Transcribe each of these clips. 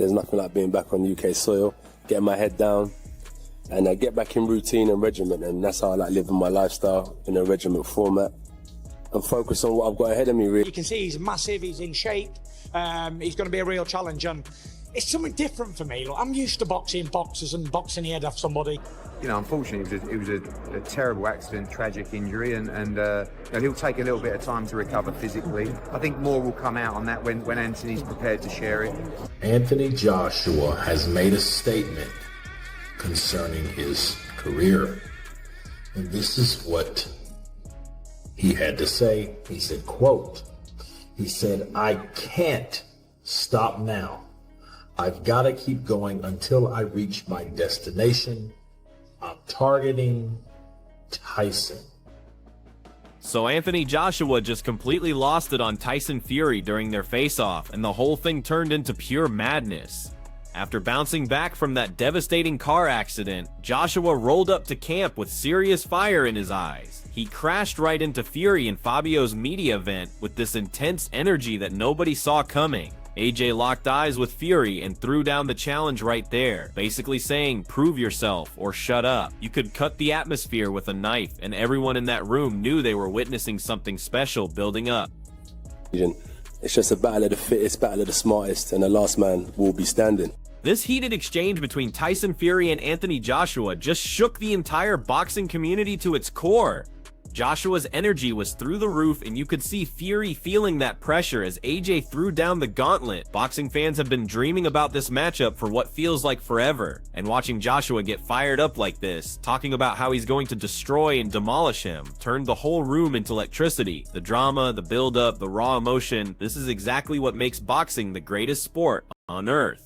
there's nothing like being back on UK soil, getting my head down, and get back in routine and regiment. And that's how I like living my lifestyle, in a regiment format, and focus on what I've got ahead of me, really. You can see he's massive, he's in shape, he's going to be a real challenge, and it's something different for me. Look, I'm used to boxing boxers and boxing the head off somebody. You know, unfortunately, it was a terrible accident, tragic injury, and you know, he'll take a little bit of time to recover physically. I think more will come out on that when Anthony's prepared to share it. Anthony Joshua has made a statement concerning his career, and this is what he had to say. He said, quote, he said, "I can't stop now. I've got to keep going until I reach my destination. I'm targeting Tyson." So Anthony Joshua just completely lost it on Tyson Fury during their face-off, and the whole thing turned into pure madness. After bouncing back from that devastating car accident, Joshua rolled up to camp with serious fire in his eyes. He crashed right into Fury in Fabio's media event with this intense energy that nobody saw coming. AJ locked eyes with Fury and threw down the challenge right there, basically saying, "Prove yourself or shut up." You could cut the atmosphere with a knife, and everyone in that room knew they were witnessing something special building up. It's just a battle of the fittest, battle of the smartest, and the last man will be standing. This heated exchange between Tyson Fury and Anthony Joshua just shook the entire boxing community to its core. Joshua's energy was through the roof, and you could see Fury feeling that pressure as AJ threw down the gauntlet. Boxing fans have been dreaming about this matchup for what feels like forever, and watching Joshua get fired up like this, talking about how he's going to destroy and demolish him, turned the whole room into electricity. The drama, the build-up, the raw emotion, this is exactly what makes boxing the greatest sport on earth.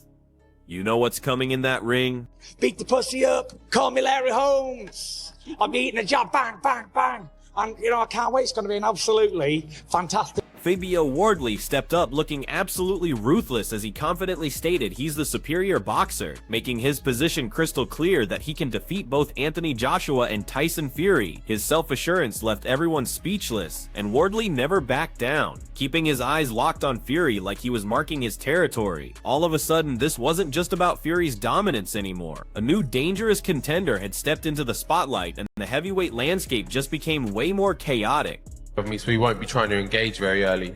You know what's coming in that ring? Beat the pussy up, call me Larry Holmes. I'm eating a job, bang, bang, bang. And, you know, I can't wait. It's going to be an absolutely fantastic. Fabio Wardley stepped up looking absolutely ruthless as he confidently stated he's the superior boxer, making his position crystal clear that he can defeat both Anthony Joshua and Tyson Fury. His self-assurance left everyone speechless, and Wardley never backed down, keeping his eyes locked on Fury like he was marking his territory. All of a sudden, this wasn't just about Fury's dominance anymore. A new dangerous contender had stepped into the spotlight, and the heavyweight landscape just became way more chaotic. So we won't be trying to engage very early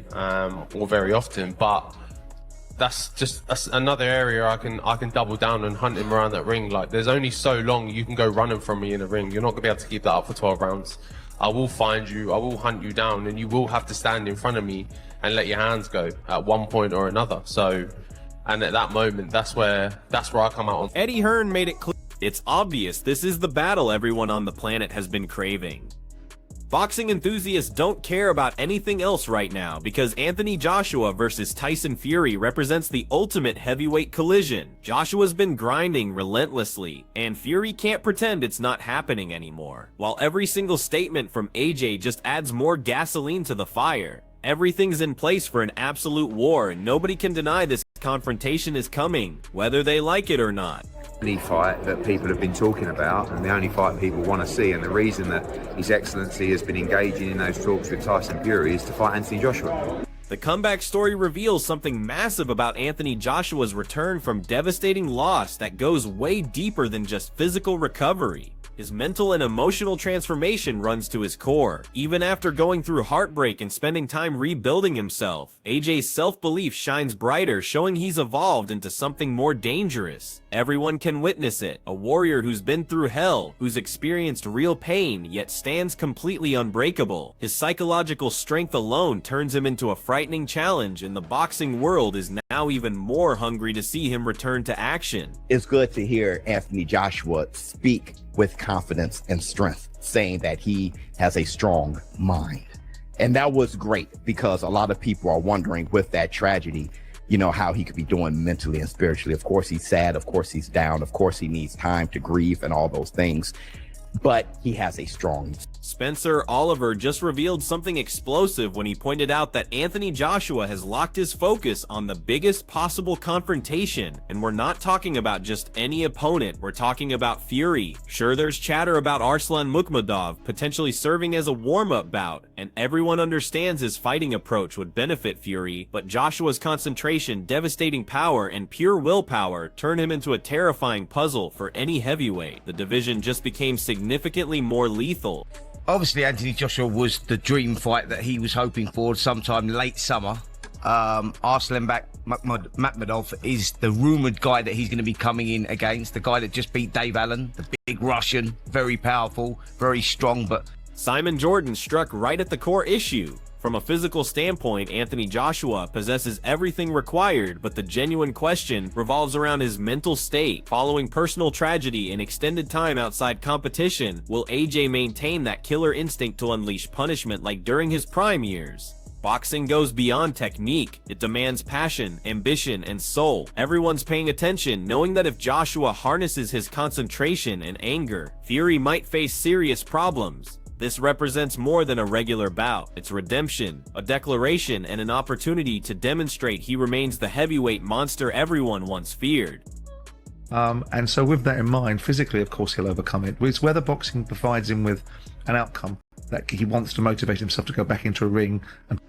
or very often, but that's another area I can double down and hunt him around that ring. Like, there's only so long you can go running from me in a ring. You're not gonna be able to keep that up for 12 rounds. I will find you, I will hunt you down, and you will have to stand in front of me and let your hands go at one point or another. So, and at that moment, that's where I come out on. Eddie Hearn made it clear. It's obvious this is the battle everyone on the planet has been craving. Boxing enthusiasts don't care about anything else right now because Anthony Joshua versus Tyson Fury represents the ultimate heavyweight collision. Joshua's been grinding relentlessly, and Fury can't pretend it's not happening anymore. While every single statement from AJ just adds more gasoline to the fire, everything's in place for an absolute war, and nobody can deny this confrontation is coming, whether they like it or not. The fight that people have been talking about, and the only fight people want to see, and the reason that His Excellency has been engaging in those talks with Tyson Fury is to fight Anthony Joshua. The comeback story reveals something massive about Anthony Joshua's return from devastating loss that goes way deeper than just physical recovery. His mental and emotional transformation runs to his core. Even after going through heartbreak and spending time rebuilding himself, AJ's self-belief shines brighter, showing he's evolved into something more dangerous. Everyone can witness it. A warrior who's been through hell, who's experienced real pain, yet stands completely unbreakable. His psychological strength alone turns him into a frightening challenge, and the boxing world is now even more hungry to see him return to action. It's good to hear Anthony Joshua speak with confidence and strength, saying that he has a strong mind. And that was great because a lot of people are wondering with that tragedy, you know, how he could be doing mentally and spiritually. Of course, he's sad. Of course, he's down. Of course, he needs time to grieve and all those things. But he has a strong Spencer Oliver just revealed something explosive when he pointed out that Anthony Joshua has locked his focus on the biggest possible confrontation, and we're not talking about just any opponent, we're talking about Fury. Sure, there's chatter about Arslan Mukhmadov potentially serving as a warm-up bout, and everyone understands his fighting approach would benefit Fury, but Joshua's concentration, devastating power, and pure willpower turn him into a terrifying puzzle for any heavyweight. The division just became significantly more lethal. Obviously, Anthony Joshua was the dream fight that he was hoping for sometime late summer. Arslan Makhmadov is the rumoured guy that he's going to be coming in against, the guy that just beat Dave Allen, the big Russian, very powerful, very strong. But Simon Jordan struck right at the core issue. From a physical standpoint, Anthony Joshua possesses everything required, but the genuine question revolves around his mental state. Following personal tragedy and extended time outside competition, will AJ maintain that killer instinct to unleash punishment like during his prime years? Boxing goes beyond technique. It demands passion, ambition, and soul. Everyone's paying attention, knowing that if Joshua harnesses his concentration and anger, Fury might face serious problems. This represents more than a regular bout. It's redemption, a declaration, and an opportunity to demonstrate he remains the heavyweight monster everyone once feared. And so with that in mind, physically, of course, he'll overcome it. It's whether boxing provides him with an outcome that he wants to motivate himself to go back into a ring.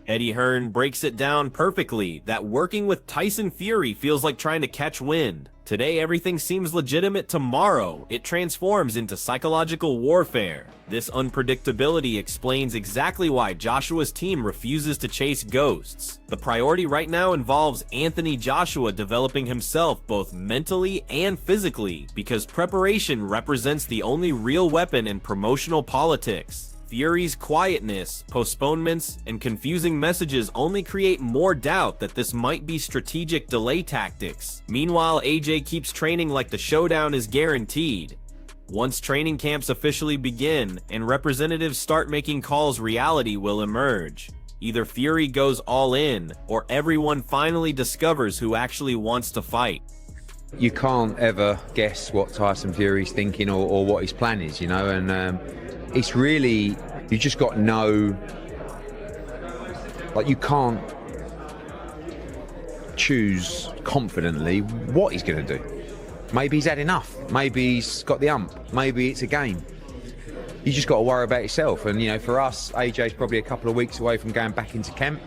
Eddie Hearn breaks it down perfectly, that working with Tyson Fury feels like trying to catch wind. Today, everything seems legitimate. Tomorrow, it transforms into psychological warfare. This unpredictability explains exactly why Joshua's team refuses to chase ghosts. The priority right now involves Anthony Joshua developing himself both mentally and physically, because preparation represents the only real weapon in promotional politics. Fury's quietness, postponements, and confusing messages only create more doubt that this might be strategic delay tactics. Meanwhile, AJ keeps training like the showdown is guaranteed. Once training camps officially begin and representatives start making calls, reality will emerge. Either Fury goes all in, or everyone finally discovers who actually wants to fight. You can't ever guess what Tyson Fury's thinking or what his plan is, you know, and it's really, you just got no, like, you can't choose confidently what he's going to do. Maybe he's had enough, maybe he's got the ump, maybe it's a game. You just got to worry about yourself. And, you know, for us, AJ's probably a couple of weeks away from going back into camp.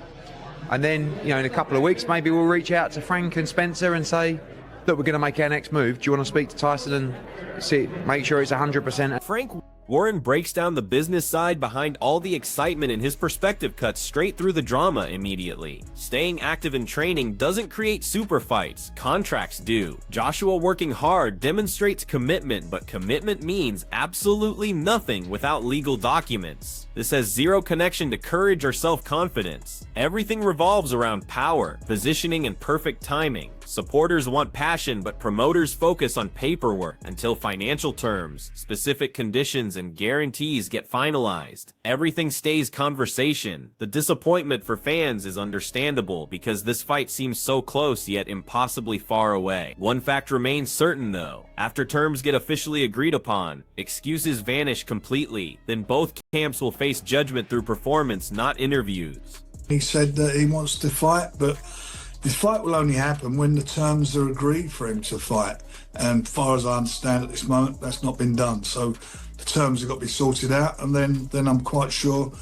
And then, you know, in a couple of weeks, maybe we'll reach out to Frank and Spencer and say, look, we're going to make our next move. Do you want to speak to Tyson and see, make sure it's 100%? Frank Warren breaks down the business side behind all the excitement, and his perspective cuts straight through the drama immediately. Staying active in training doesn't create super fights, contracts do. Joshua working hard demonstrates commitment, but commitment means absolutely nothing without legal documents. This has zero connection to courage or self-confidence. Everything revolves around power, positioning, and perfect timing. Supporters want passion, but promoters focus on paperwork until financial terms, specific conditions, and guarantees get finalized. Everything stays conversation. The disappointment for fans is understandable because this fight seems so close yet impossibly far away. One fact remains certain though. After terms get officially agreed upon, excuses vanish completely. Then both camps will face judgment through performance, not interviews. He said that he wants to fight, but this fight will only happen when the terms are agreed for him to fight. And as far as I understand at this moment, that's not been done. So the terms have got to be sorted out, and then I'm quite sure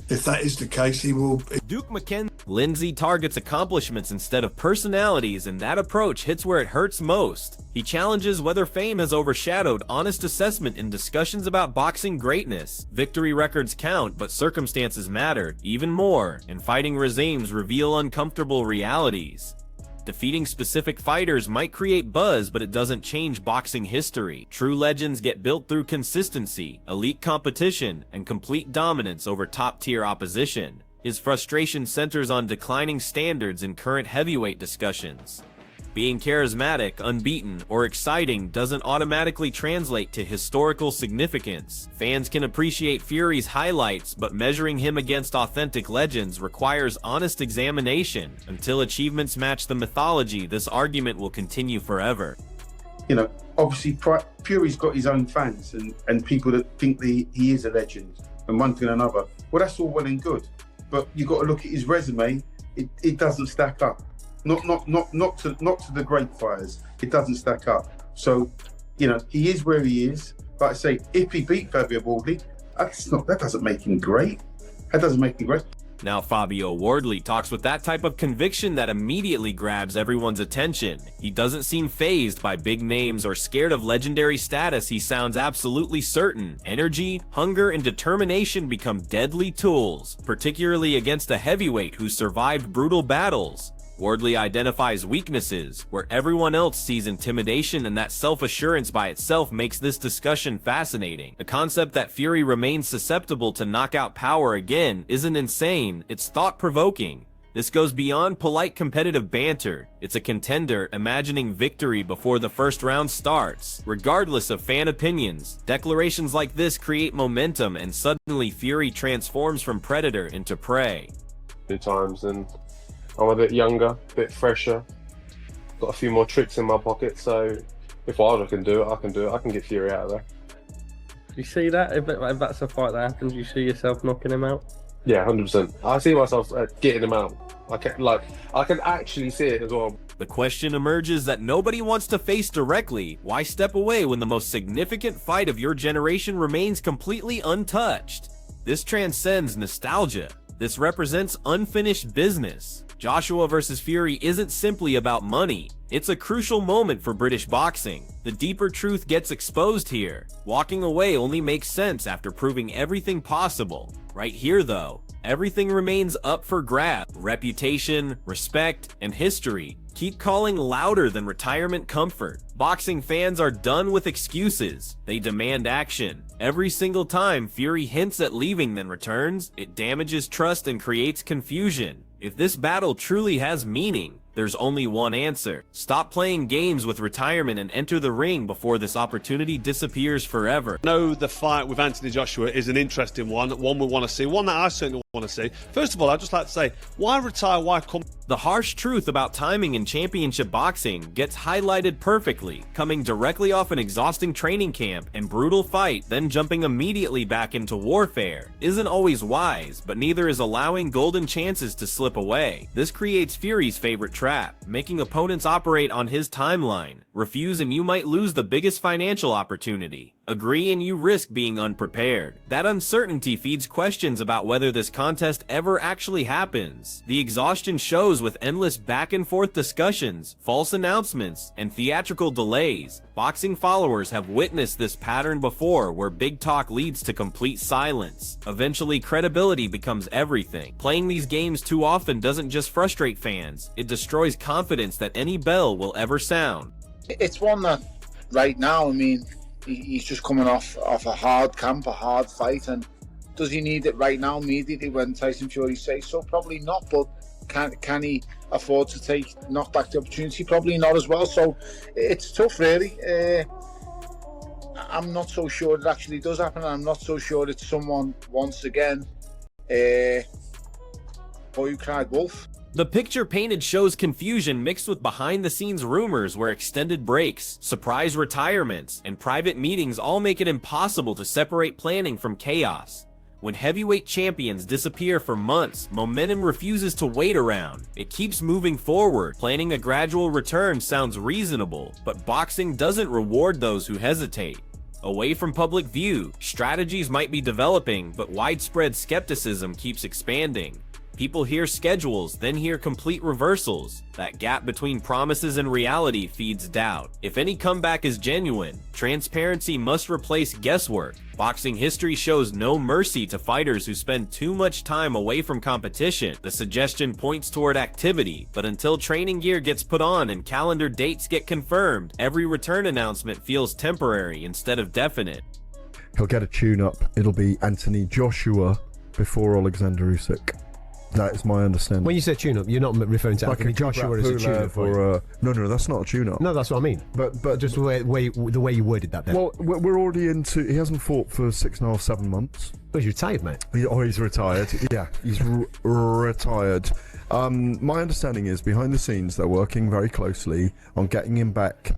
if that is the case, he will. Duke McKenzie. Lindsay targets accomplishments instead of personalities, and that approach hits where it hurts most. He challenges whether fame has overshadowed honest assessment in discussions about boxing greatness. Victory records count, but circumstances matter even more, and fighting regimes reveal uncomfortable realities. Defeating specific fighters might create buzz, but it doesn't change boxing history. True legends get built through consistency, elite competition, and complete dominance over top-tier opposition. His frustration centers on declining standards in current heavyweight discussions. Being charismatic, unbeaten, or exciting doesn't automatically translate to historical significance. Fans can appreciate Fury's highlights, but measuring him against authentic legends requires honest examination. Until achievements match the mythology, this argument will continue forever. You know, obviously Fury's got his own fans and people that think he is a legend. and one thing and another. Well, that's all well and good, but you got to look at his resume. It doesn't stack up. Not to the great fighters. It doesn't stack up. So, you know, he is where he is. Like I say, if he beat Fabio Wardley, that doesn't make him great. That doesn't make him great. Now Fabio Wardley talks with that type of conviction that immediately grabs everyone's attention. He doesn't seem fazed by big names or scared of legendary status. He sounds absolutely certain. Energy, hunger, and determination become deadly tools, particularly against a heavyweight who survived brutal battles. Wardley identifies weaknesses, where everyone else sees intimidation, and that self-assurance by itself makes this discussion fascinating. The concept that Fury remains susceptible to knockout power again isn't insane, it's thought-provoking. This goes beyond polite competitive banter. It's a contender imagining victory before the first round starts. Regardless of fan opinions, declarations like this create momentum, and suddenly Fury transforms from predator into prey. 2 times, and I'm a bit younger, a bit fresher, got a few more tricks in my pocket, so if Wilder can do it, I can do it. I can get Fury out of there. Do you see that? If that's a fight that happens, you see yourself knocking him out? Yeah, 100%. I see myself getting him out. I can actually see it as well. The question emerges that nobody wants to face directly. Why step away when the most significant fight of your generation remains completely untouched? This transcends nostalgia. This represents unfinished business. Joshua versus Fury isn't simply about money. It's a crucial moment for British boxing. The deeper truth gets exposed here. Walking away only makes sense after proving everything possible. Right here, though, everything remains up for grabs. Reputation, respect, and history keep calling louder than retirement comfort. Boxing fans are done with excuses. They demand action. Every single time Fury hints at leaving then returns, it damages trust and creates confusion. If this battle truly has meaning, there's only one answer. Stop playing games with retirement and enter the ring before this opportunity disappears forever. No, the fight with Anthony Joshua is an interesting one we want to see, one that I certainly want to see. First of all, I'd just like to say, why retire, why come? The harsh truth about timing in championship boxing gets highlighted perfectly, coming directly off an exhausting training camp and brutal fight, then jumping immediately back into warfare isn't always wise, but neither is allowing golden chances to slip away. This creates Fury's favorite trap, making opponents operate on his timeline. Refuse and you might lose the biggest financial opportunity. Agree and you risk being unprepared. That uncertainty feeds questions about whether this contest ever actually happens. The exhaustion shows with endless back and forth discussions, false announcements, and theatrical delays. Boxing followers have witnessed this pattern before, where big talk leads to complete silence. Eventually, credibility becomes everything. Playing these games too often doesn't just frustrate fans, it destroys confidence that any bell will ever sound. It's one that, right now, I mean, he's just coming off a hard camp, a hard fight, and does he need it right now immediately when Tyson Fury says so? Probably not, but can he afford to knock back the opportunity? Probably not as well. So it's tough, really. I'm not so sure it actually does happen, and I'm not so sure it's someone, once again, boy who cried wolf. The picture painted shows confusion mixed with behind-the-scenes rumors where extended breaks, surprise retirements, and private meetings all make it impossible to separate planning from chaos. When heavyweight champions disappear for months, momentum refuses to wait around. It keeps moving forward. Planning a gradual return sounds reasonable, but boxing doesn't reward those who hesitate. Away from public view, strategies might be developing, but widespread skepticism keeps expanding. People hear schedules, then hear complete reversals. That gap between promises and reality feeds doubt. If any comeback is genuine, transparency must replace guesswork. Boxing history shows no mercy to fighters who spend too much time away from competition. The suggestion points toward activity, but until training gear gets put on and calendar dates get confirmed, every return announcement feels temporary instead of definite. He'll get a tune-up. It'll be Anthony Joshua before Alexander Usyk. That is my understanding. When you say tune-up, you're not referring to Anthony Joshua as a tune-up, or no, that's not a tune-up. No, that's what I mean. But just the way you worded that. Then. Well, we're already into. He hasn't fought for 6.5, 7 months. Oh, he's retired, mate. He's retired. Yeah, he's retired. My understanding is behind the scenes they're working very closely on getting him back,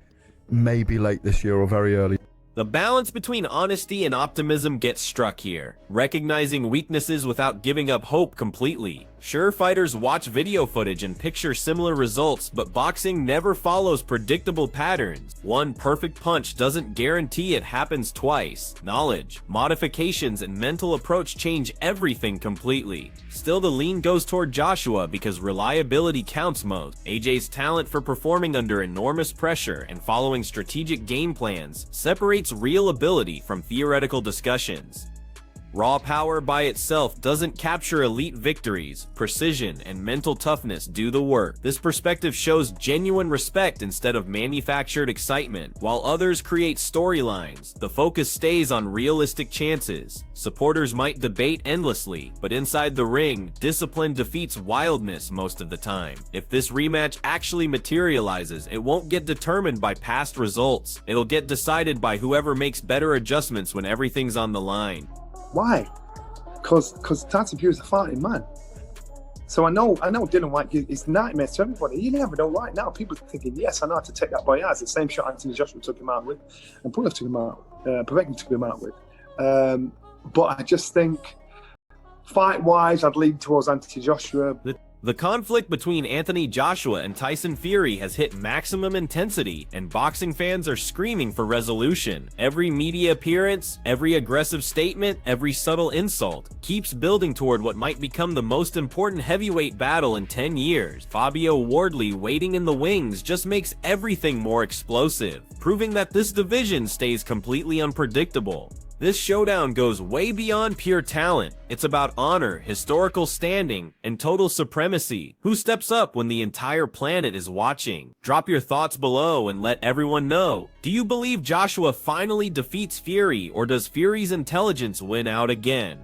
maybe late this year or very early. The balance between honesty and optimism gets struck here, recognizing weaknesses without giving up hope completely. Sure, fighters watch video footage and picture similar results, but boxing never follows predictable patterns. One perfect punch doesn't guarantee it happens twice. Knowledge, modifications, and mental approach change everything completely. Still, the lean goes toward Joshua because reliability counts most. AJ's talent for performing under enormous pressure and following strategic game plans separates real ability from theoretical discussions. Raw power by itself doesn't capture elite victories. Precision and mental toughness do the work. This perspective shows genuine respect instead of manufactured excitement. While others create storylines, the focus stays on realistic chances. Supporters might debate endlessly, but inside the ring, discipline defeats wildness most of the time. If this rematch actually materializes, it won't get determined by past results. It'll get decided by whoever makes better adjustments when everything's on the line. Why? Because Tyson Fury's a fighting man. So I know Dylan White is nightmares to everybody. You never know right now. People are thinking, yes, I know how to take that by eyes. The same shot Anthony Joshua took him out with, and Pulev took him out, Povetkin took him out with. But I just think, fight-wise, I'd lean towards Anthony Joshua. The conflict between Anthony Joshua and Tyson Fury has hit maximum intensity, and boxing fans are screaming for resolution. Every media appearance, every aggressive statement, every subtle insult keeps building toward what might become the most important heavyweight battle in 10 years. Fabio Wardley waiting in the wings just makes everything more explosive, proving that this division stays completely unpredictable. This showdown goes way beyond pure talent. It's about honor, historical standing, and total supremacy. Who steps up when the entire planet is watching? Drop your thoughts below and let everyone know. Do you believe Joshua finally defeats Fury, or does Fury's intelligence win out again?